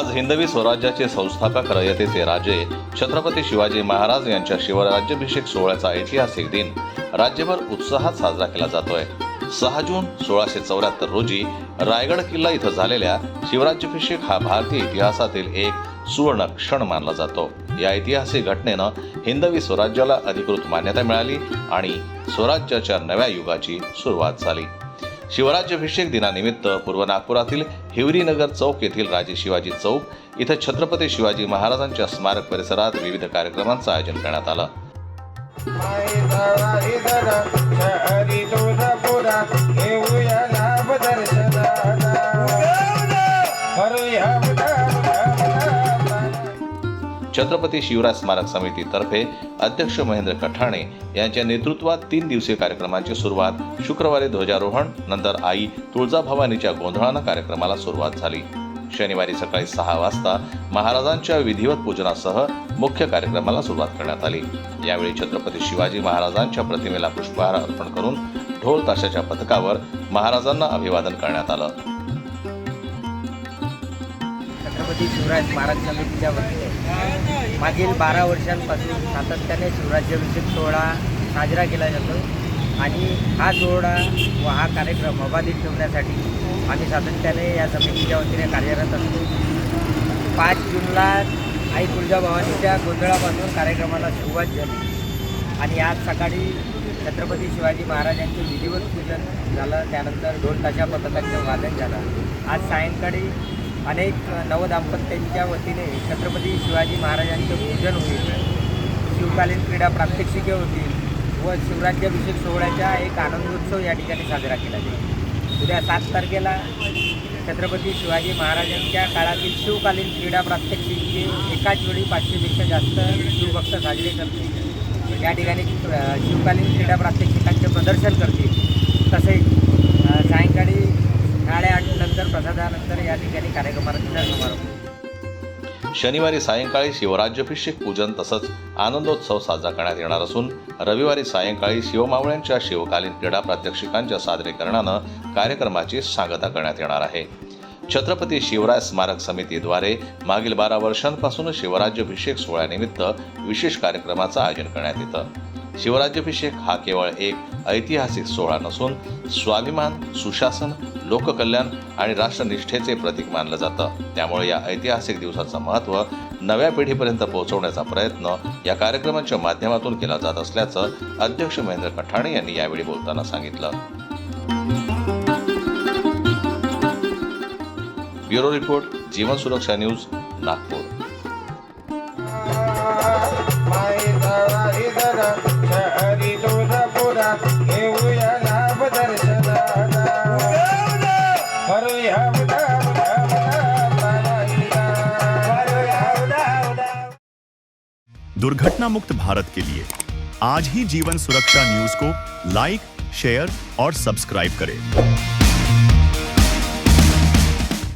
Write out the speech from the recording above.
आज हिंदवी स्वराज्याचे संस्थापक रयतेचे राजे छत्रपती शिवाजी महाराज यांच्या शिवराज्याभिषेक सोहळ्याचा ऐतिहासिक दिन राज्यभर उत्साहात साजरा केला जातोय। 6 जून 1674 रोजी रायगड किल्ला इथं झालेल्या शिवराज्याभिषेक हा भारतीय इतिहासातील एक सुवर्ण क्षण मानला जातो। या ऐतिहासिक घटनेनं हिंदवी स्वराज्याला अधिकृत मान्यता मिळाली आणि स्वराज्याच्या नव्या युगाची सुरुवात झाली। शिवराज्याभिषेक दिनानिमित्त पूर्व नागपुरातील हिवरीनगर चौक येथील राजे शिवाजी चौक इथं छत्रपती शिवाजी महाराजांच्या स्मारक परिसरात विविध कार्यक्रमांचं आयोजन करण्यात आलं। छत्रपती शिवराज स्मारक समितीतर्फे अध्यक्ष महेंद्र कठाणे यांच्या नेतृत्वात 3 दिवसीय कार्यक्रमाची सुरुवात शुक्रवारी ध्वजारोहण, नंतर आई तुळजाभवानीच्या गोंधळानं कार्यक्रमाला सुरुवात झाली। शनिवारी सकाळी 6 वाजता महाराजांच्या विधिवत पूजनासह मुख्य कार्यक्रमाला सुरुवात करण्यात आली। यावेळी छत्रपती शिवाजी महाराजांच्या प्रतिमेला पुष्पहार अर्पण करून ढोल ताशाच्या पथकावर महाराजांना अभिवादन करण्यात आलं। छत्रपती शिवराज स्मारक समितीच्या वतीने मागील 12 वर्षांपासून सातत्याने शिवराज्याभिषेक सोहळा साजरा केला जातो आणि हा सोहळा व हा कार्यक्रम अबाधित ठेवण्यासाठी आम्ही सातत्याने या समितीच्या वतीने कार्यरत असतो। 5 जूनला आई तुळजाभवानीच्या गोंधळापासून कार्यक्रमाला सुरुवात झाली आणि आज सकाळी छत्रपती शिवाजी महाराजांचे विधिवत पूजन झालं, त्यानंतर ढोल ताशा पथकाचं वादन झालं। आज सायंकाळी अनेक नवदाम्पत्यांच्या वतीने छत्रपती शिवाजी महाराजांचे पूजन होईल, शिवकालीन क्रीडा प्रात्यक्षिके होतील व शिवराज्याभिषेक सोहळ्याचा एक आनंदोत्सव या ठिकाणी साजरा केला जाईल। उद्या 7 तारखेला छत्रपती शिवाजी महाराजांच्या काळातील शिवकालीन क्रीडा प्रात्यक्षिके एकाच वेळी 500पेक्षा जास्त शिवभक्त साजरे करतील। या ठिकाणी शिवकालीन क्रीडा प्रात्यक्षिकांचे प्रदर्शन करतील। तसेच सायंकाळी 8:30 नंतर प्रसादानंतर या ठिकाणी कार्यक्रमाचा समारोप। शनिवारी सायंकाळी शिवराज्याभिषेक पूजन तसंच आनंदोत्सव साजरा करण्यात येणार असून रविवारी सायंकाळी शिवमावळ्यांच्या शिवकालीन क्रीडा प्रात्यक्षिकांच्या सादरीकरणानं कार्यक्रमाची सांगता करण्यात येणार आहे। छत्रपती शिवराज स्मारक समितीद्वारे मागील 12 वर्षांपासून शिवराज्याभिषेक सोहळ्यानिमित्त विशेष कार्यक्रमाचं आयोजन करण्यात येतं। शिवराज्याभिषेक हा केवळ एक ऐतिहासिक सोहळा नसून स्वाभिमान, सुशासन, लोककल्याण आणि राष्ट्रनिष्ठेचे प्रतीक मानलं जातं। त्यामुळे या ऐतिहासिक दिवसाचं महत्त्व नव्या पिढीपर्यंत पोहोचवण्याचा प्रयत्न या कार्यक्रमाच्या माध्यमातून केला जात असल्याचं अध्यक्ष महेंद्र कठाणे यांनी यावेळी बोलताना सांगितलं। ब्युरो रिपोर्ट, जीवन सुरक्षा न्यूज, नागपूर। दुर्घटना मुक्त भारत के लिए आज ही जीवन सुरक्षा न्यूज को लाइक, शेयर और सब्सक्राइब करें।